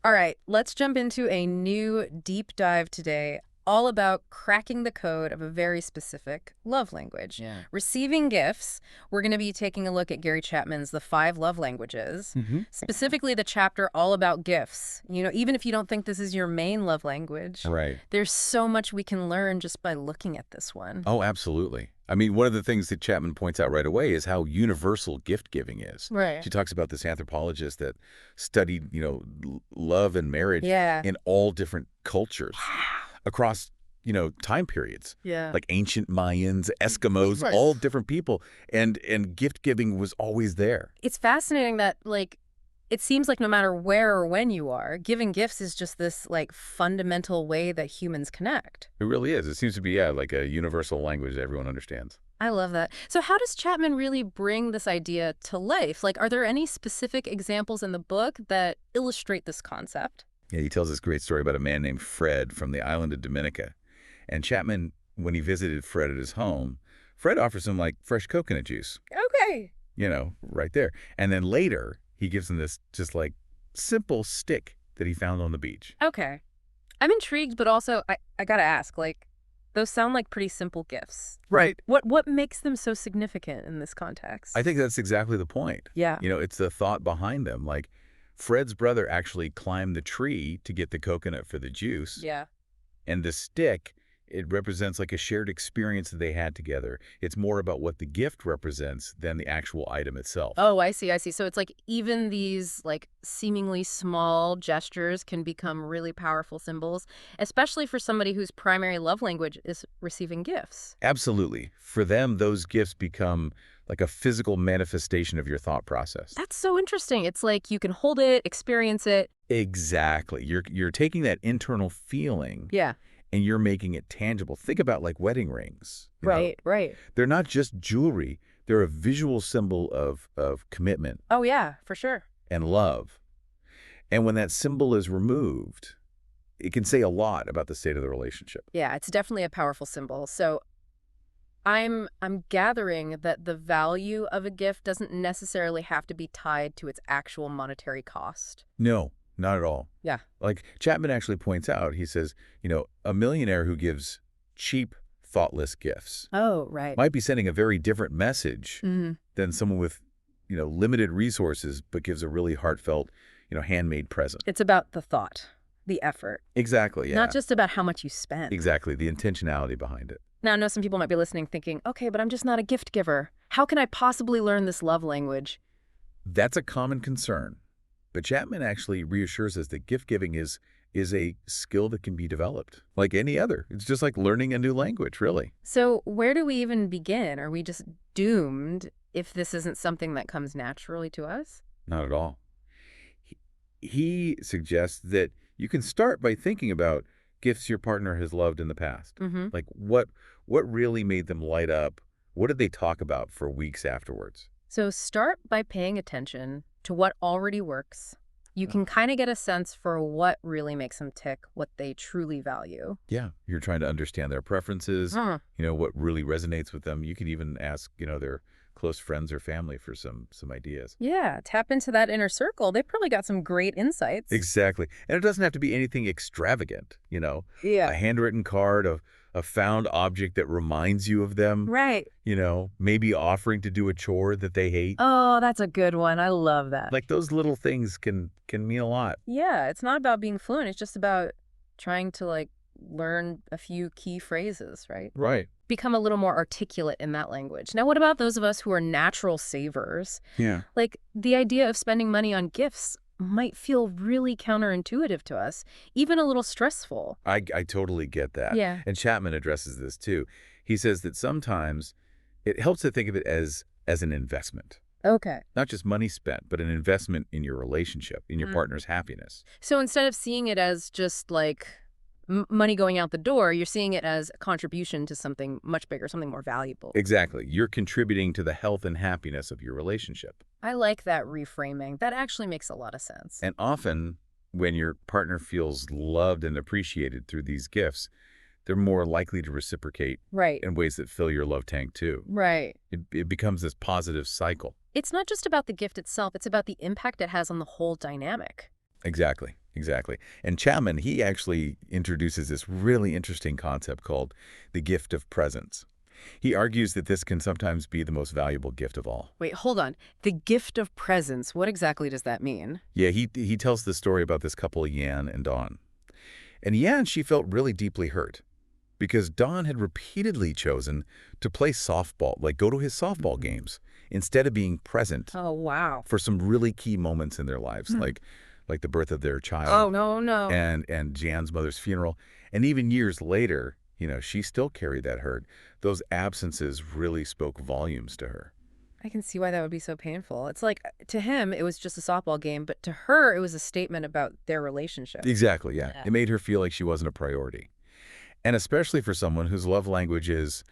All right, let's jump into a new deep dive today, all about cracking the code of a very specific love language. Yeah. Receiving gifts, we're going to be taking a look at Gary Chapman's The Five Love Languages, Hmm. specifically the chapter all about gifts. You know, even if you don't think this is your main love language, Right. there's so much we can learn just by looking at this one. Oh, absolutely. I mean, one of the things that Chapman points out right away is how universal gift giving is. Right. She talks about this anthropologist that studied, love and marriage Yeah. in all different cultures across, time periods, Yeah. like ancient Mayans, Eskimos, Right. all different people. And gift giving was always there. It's fascinating that, like, it seems like no matter where or when you are, giving gifts is just this, like, fundamental way that humans connect. It really is. It seems to be, yeah, like a universal language that everyone understands. I love that. So how does Chapman really bring this idea to life? Like, are there any specific examples in the book that illustrate this concept? Yeah, he tells this great story about a man named Fred from the island of Dominica. And Chapman, when he visited Fred at his home, Fred offers him like fresh coconut juice, Okay. right there. And then later, he gives him this just like simple stick that he found on the beach. Okay. I'm intrigued, but also I gotta ask, like, those sound like pretty simple gifts. Right. What makes them so significant in this context? I think that's exactly the point. Yeah. It's the thought behind them. Like Fred's brother actually climbed the tree to get the coconut for the juice. Yeah. And the stick, it represents like a shared experience that they had together. It's more about what the gift represents than the actual item itself. Oh, I see, I see. So it's like even these like seemingly small gestures can become really powerful symbols, especially for somebody whose primary love language is receiving gifts. Absolutely. For them, those gifts become like a physical manifestation of your thought process. That's so interesting. It's like you can hold it, experience it. Exactly. You're taking that internal feeling Yeah. and you're making it tangible. Think about like wedding rings. Right. They're not just jewelry. They're a visual symbol of commitment Oh, yeah, for sure. and love. And when that symbol is removed, it can say a lot about the state of the relationship. Yeah, it's definitely a powerful symbol. So I'm gathering that the value of a gift doesn't necessarily have to be tied to its actual monetary cost. No, not at all. Yeah. Like Chapman actually points out, he says, a millionaire who gives cheap, thoughtless gifts Oh, right. might be sending a very different message Mhm. than someone with, limited resources, but gives a really heartfelt, handmade present. It's about the thought, the effort, Exactly, yeah. not just about how much you spend. Exactly, the intentionality behind it. Now, I know some people might be listening thinking, okay, but I'm just not a gift giver. How can I possibly learn this love language? That's a common concern. But Chapman actually reassures us that gift giving is a skill that can be developed like any other. It's just like learning a new language, really. So where do we even begin? Are we just doomed if this isn't something that comes naturally to us? Not at all. He suggests that you can start by thinking about gifts your partner has loved in the past. Mm-hmm. Like what really made them light up? What did they talk about for weeks afterwards? So start by paying attention to what already works. You can kind of get a sense for what really makes them tick, what they truly value. Yeah, you're trying to understand their preferences, Huh. what really resonates with them. You could even ask, their close friends or family for some ideas. Yeah, tap into that inner circle. They probably got some great insights. Exactly. And it doesn't have to be anything extravagant, a Yeah. handwritten card, a found object that reminds you of them, Right. maybe offering to do a chore that they hate. Oh, that's a good one. I love that. Like those little things can mean a lot. Yeah, it's not about being fluent. It's just about trying to like learn a few key phrases, right? Right. Become a little more articulate in that language. Now, what about those of us who are natural savers? Yeah. Like the idea of spending money on gifts might feel really counterintuitive to us, even a little stressful. I totally get that. Yeah. And Chapman addresses this too. He says that sometimes it helps to think of it as an investment. Okay. Not just money spent, but an investment in your relationship, in your Mm. partner's happiness. So instead of seeing it as just like money going out the door, you're seeing it as a contribution to something much bigger, something more valuable. Exactly. You're contributing to the health and happiness of your relationship. I like that reframing. That actually makes a lot of sense. And often, when your partner feels loved and appreciated through these gifts, they're more likely to reciprocate Right. in ways that fill your love tank too. Right. It becomes this positive cycle. It's not just about the gift itself, it's about the impact it has on the whole dynamic. Exactly. exactly. And Chapman, he actually introduces this really interesting concept called the gift of presence. He argues that this can sometimes be the most valuable gift of all. Wait, hold on. The gift of presence, what exactly does that mean? Yeah, he tells the story about this couple, Yan and Dawn. And Yan, she felt really deeply hurt because Dawn had repeatedly chosen to play softball, like go to his softball games, instead of being present Oh, wow. for some really key moments in their lives, like the birth of their child Oh, no, no. and Jan's mother's funeral. And even years later, she still carried that hurt. Those absences really spoke volumes to her. I can see why that would be so painful. It's like, to him, it was just a softball game, but to her, it was a statement about their relationship. Exactly, yeah. Yeah. It made her feel like she wasn't a priority. And especially for someone whose love language is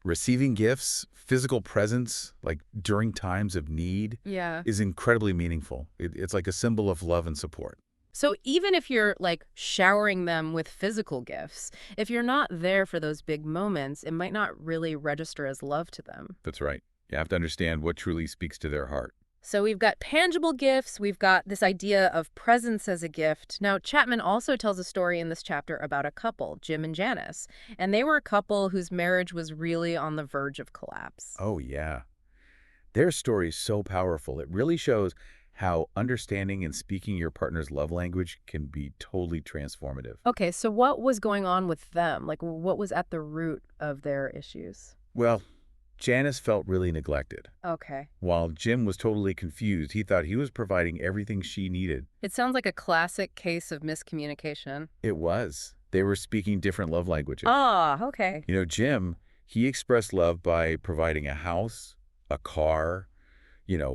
receiving gifts, physical presence, like during times of need, Yeah. is incredibly meaningful. It's like a symbol of love and support. So even if you're like showering them with physical gifts, if you're not there for those big moments, it might not really register as love to them. That's right. You have to understand what truly speaks to their heart. So we've got tangible gifts, we've got this idea of presence as a gift. Now, Chapman also tells a story in this chapter about a couple, Jim and Janice, and they were a couple whose marriage was really on the verge of collapse. Oh, yeah. Their story is so powerful. It really shows how understanding and speaking your partner's love language can be totally transformative. Okay, so what was going on with them? Like, what was at the root of their issues? Well, Janice felt really neglected. Okay. While Jim was totally confused, he thought he was providing everything she needed. It sounds like a classic case of miscommunication. It was. They were speaking different love languages. Ah, okay. Jim, he expressed love by providing a house, a car,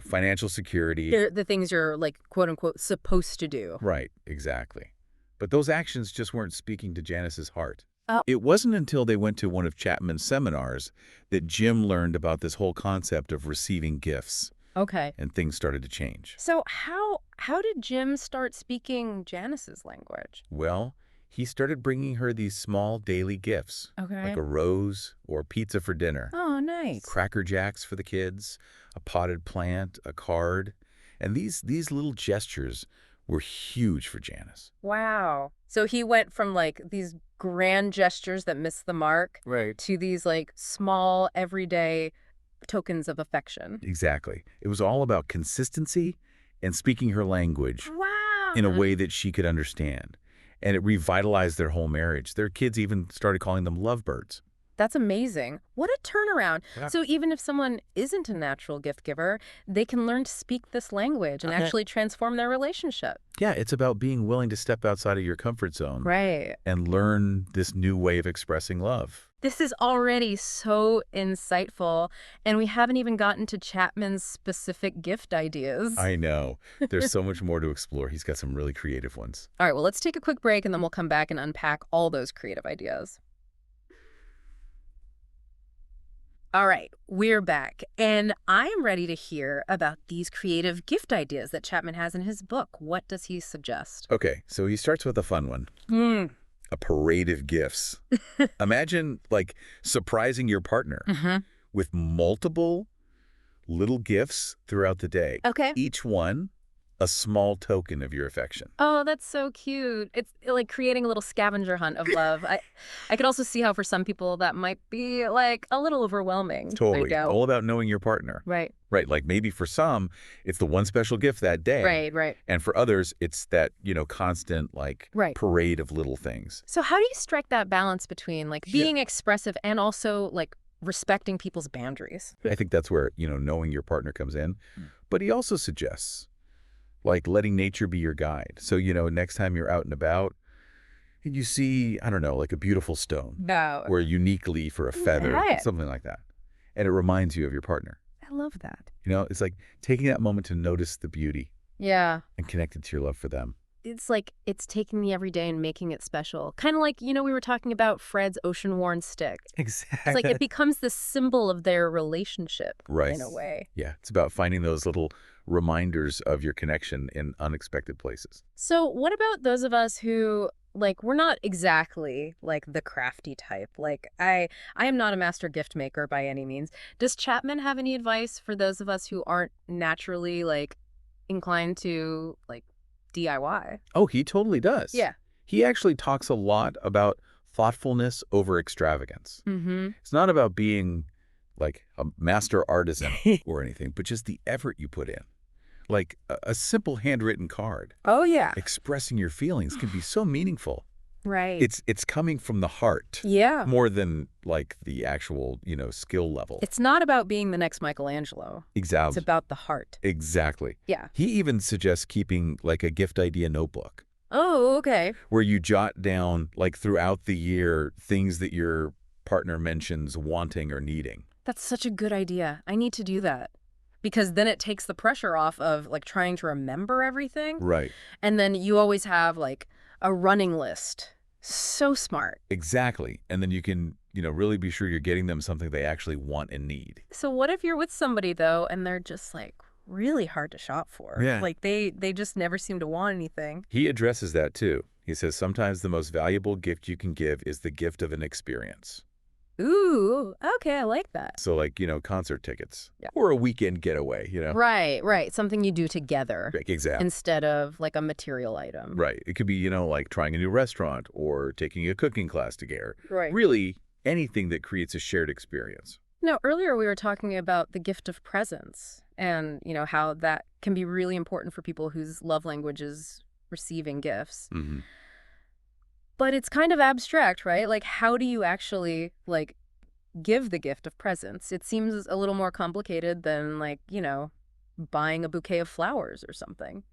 financial security. They're the things you're, like, quote unquote, supposed to do. Right, exactly. But those actions just weren't speaking to Janice's heart. Oh. It wasn't until they went to one of Chapman's seminars that Jim learned about this whole concept of receiving gifts, Okay. and things started to change. So how did Jim start speaking Janice's language? Well, he started bringing her these small daily gifts, Okay. like a rose or pizza for dinner, Oh, nice. Cracker Jacks for the kids, a potted plant, a card. And these little gestures were huge for Janice. Wow. So he went from like these grand gestures that miss the mark Right. to these like small everyday tokens of affection. Exactly. It was all about consistency and speaking her language Wow. in a way that she could understand. And it revitalized their whole marriage. Their kids even started calling them lovebirds. That's amazing. What a turnaround. Yeah. So even if someone isn't a natural gift giver, they can learn to speak this language and actually transform their relationship. Yeah, it's about being willing to step outside of your comfort zone Right. and learn this new way of expressing love. This is already so insightful, and we haven't even gotten to Chapman's specific gift ideas. I know. There's so much more to explore. He's got some really creative ones. All right, well, let's take a quick break, and then we'll come back and unpack all those creative ideas. All right, we're back, and I'm ready to hear about these creative gift ideas that Chapman has in his book. What does he suggest? Okay, so he starts with a fun one. A parade of gifts. Imagine, like, surprising your partner with multiple little gifts throughout the day. Okay. Each one a small token of your affection. Oh, that's so cute. It's like creating a little scavenger hunt of love. I could also see how for some people that might be like a little overwhelming. Totally. I doubt. All about knowing your partner. Right. Right. Like maybe for some, it's the one special gift that day. Right, right. And for others, it's that, constant Right. parade of little things. So how do you strike that balance between like being expressive and also like respecting people's boundaries? I think that's where, knowing your partner comes in. But he also suggests like letting nature be your guide. So, next time you're out and about and you see, I don't know, like a beautiful stone No. or a unique leaf or a feather, Right. something like that. And it reminds you of your partner. I love that. It's like taking that moment to notice the beauty Yeah. and connect it to your love for them. It's like it's taking the everyday and making it special. Kind of like, we were talking about Fred's ocean-worn stick. Exactly. It's like it becomes the symbol of their relationship Right. in a way. Yeah, it's about finding those little reminders of your connection in unexpected places. So what about those of us who, like, we're not exactly, like, the crafty type? Like, I am not a master gift maker by any means. Does Chapman have any advice for those of us who aren't naturally, like, inclined to, like, DIY. Oh, he totally does. Yeah. He actually talks a lot about thoughtfulness over extravagance. Mm-hmm. It's not about being like a master artisan or anything, but just the effort you put in. Like a simple handwritten card Oh, yeah. expressing your feelings can be so meaningful. Right. It's coming from the heart Yeah. more than like the actual, skill level. It's not about being the next Michelangelo. It's Exactly. about the heart. Exactly. Yeah. He even suggests keeping like a gift idea notebook Oh, okay. where you jot down like throughout the year things that your partner mentions wanting or needing. That's such a good idea. I need to do that. Because then it takes the pressure off of like trying to remember everything. Right. And then you always have like a running list. So smart. Exactly. And then you can, really be sure you're getting them something they actually want and need. So what if you're with somebody though and they're just like really hard to shop for? Yeah. Like they just never seem to want anything. He addresses that too. He says sometimes the most valuable gift you can give is the gift of an experience. Ooh, okay, I like that. So like, concert tickets. Yeah. Or a weekend getaway, Right, right. Something you do together Exactly. instead of like a material item. Right. It could be, like trying a new restaurant or taking a cooking class together. Right. Really, anything that creates a shared experience. Earlier we were talking about the gift of presence and, how that can be really important for people whose love language is receiving gifts. Mm-hmm. But it's kind of abstract, right? Like, how do you actually, like, give the gift of presence? It seems a little more complicated than, like, buying a bouquet of flowers or something.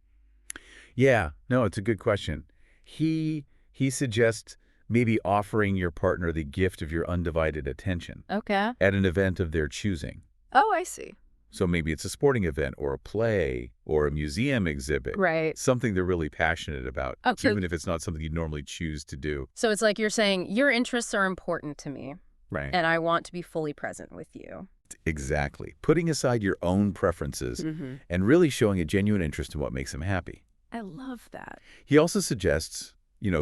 Yeah. No, it's a good question. He suggests maybe offering your partner the gift of your undivided attention Okay. at an event of their choosing. Oh, I see. So maybe it's a sporting event or a play or a museum exhibit. Right. Something they're really passionate about, Oh, so, even if it's not something you'd normally choose to do. so it's like you're saying, your interests are important to me, Right. and I want to be fully present with you. Exactly. Putting aside your own preferences Mm-hmm. and really showing a genuine interest in what makes them happy. I love that. He also suggests,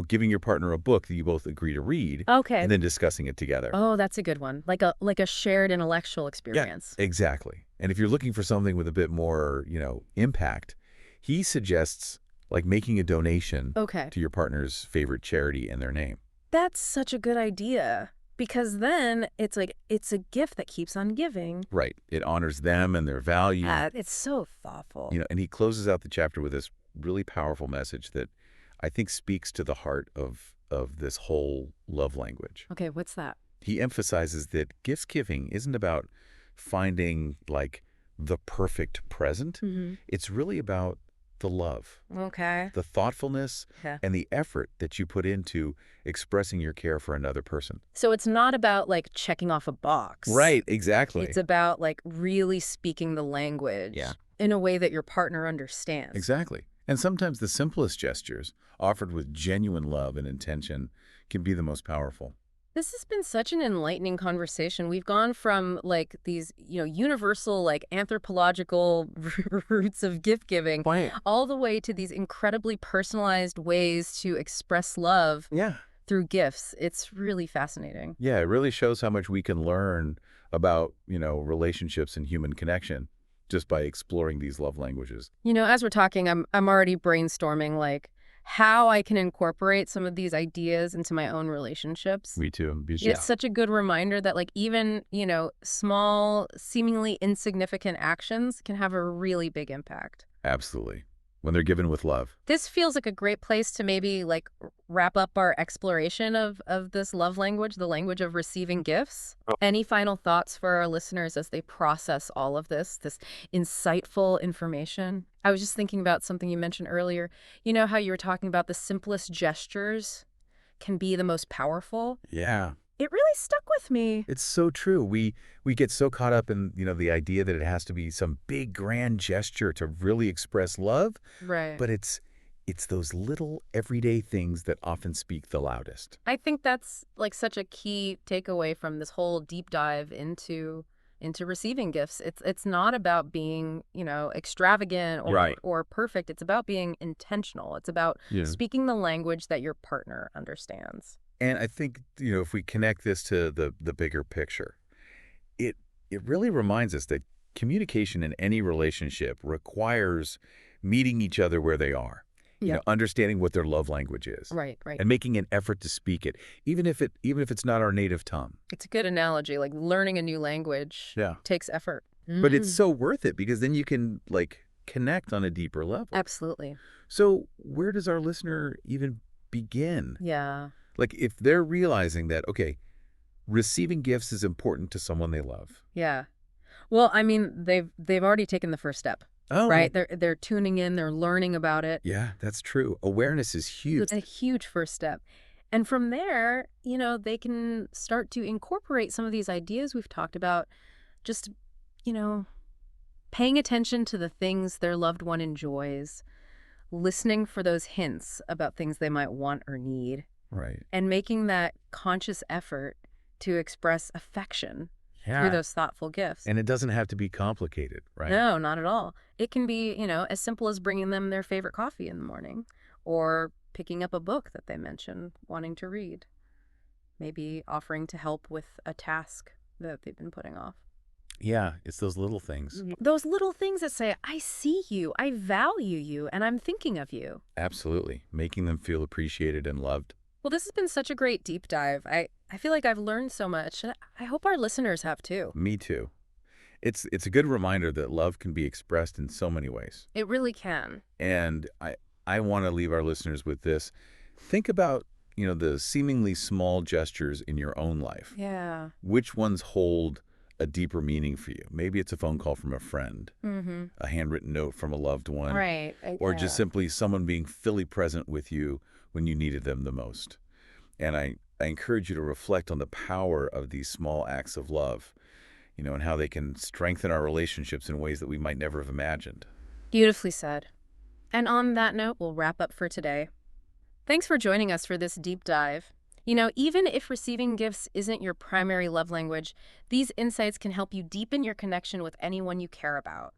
giving your partner a book that you both agree to read Okay. and then discussing it together. Oh, that's a good one. Like a shared intellectual experience. Yeah, exactly. And if you're looking for something with a bit more, impact, he suggests like making a donation Okay. to your partner's favorite charity in their name. That's such a good idea because then it's like it's a gift that keeps on giving. Right. It honors them and their value. It's so thoughtful. And he closes out the chapter with this really powerful message that I think speaks to the heart of this whole love language. Okay, what's that? He emphasizes that gift giving isn't about finding like the perfect present. Mm-hmm. It's really about the love, Okay. the thoughtfulness, Yeah. and the effort that you put into expressing your care for another person. So it's not about like checking off a box. Right, exactly. It's about like really speaking the language Yeah. in a way that your partner understands. Exactly. And sometimes the simplest gestures, offered with genuine love and intention, can be the most powerful. This has been such an enlightening conversation. We've gone from like these, universal like anthropological roots of gift giving Right. all the way to these incredibly personalized ways to express love Yeah. through gifts. It's really fascinating. Yeah, it really shows how much we can learn about, relationships and human connection just by exploring these love languages. As we're talking, I'm already brainstorming like how I can incorporate some of these ideas into my own relationships. Me too. It's such a good reminder that like even, small, seemingly insignificant actions can have a really big impact. Absolutely. When they're given with love. This feels like a great place to maybe like wrap up our exploration of this love language, the language of receiving gifts. Oh. Any final thoughts for our listeners as they process all of this insightful information? I was just thinking about something you mentioned earlier. You know how you were talking about the simplest gestures can be the most powerful? Yeah. It really stuck with me. It's so true. We get so caught up in, the idea that it has to be some big grand gesture to really express love, Right. but it's those little everyday things that often speak the loudest. I think that's like such a key takeaway from this whole deep dive into receiving gifts. It's not about being, extravagant or Right. or perfect. It's about being intentional. It's about Yeah. speaking the language that your partner understands. And I think, if we connect this to the bigger picture, it really reminds us that communication in any relationship requires meeting each other where they are Yep. understanding what their love language is Right, right. and making an effort to speak it, even if it's not our native tongue. It's a good analogy. Like learning a new language Yeah. takes effort. But it's so worth it because then you can, like, connect on a deeper level. Absolutely. So where does our listener even begin? Yeah. Like, if they're realizing that, okay, receiving gifts is important to someone they love. Yeah. Well, I mean, they've already taken the first step, Oh, right? They're tuning in, they're learning about it. yeah, that's true. Awareness is huge. It's a huge first step. And from there, they can start to incorporate some of these ideas we've talked about, just, you know, paying attention to the things their loved one enjoys, listening for those hints about things they might want or need, Right. and making that conscious effort to express affection through those thoughtful gifts. And it doesn't have to be complicated, right? No, not at all. It can be, as simple as bringing them their favorite coffee in the morning or picking up a book that they mention wanting to read. Maybe offering to help with a task that they've been putting off. Yeah, it's those little things. Those little things that say, I see you, I value you, and I'm thinking of you. Absolutely. Making them feel appreciated and loved. Well, this has been such a great deep dive. I feel like I've learned so much, and I hope our listeners have too. Me too. It's a good reminder that love can be expressed in so many ways. It really can. And I want to leave our listeners with this. Think about, the seemingly small gestures in your own life. Yeah. Which ones hold a deeper meaning for you? Maybe it's a phone call from a friend, Mm-hmm. a handwritten note from a loved one, Right. or just simply someone being fully present with you when you needed them the most. And I encourage you to reflect on the power of these small acts of love, and how they can strengthen our relationships in ways that we might never have imagined. Beautifully said. And on that note, we'll wrap up for today. Thanks for joining us for this deep dive. Even if receiving gifts isn't your primary love language, these insights can help you deepen your connection with anyone you care about.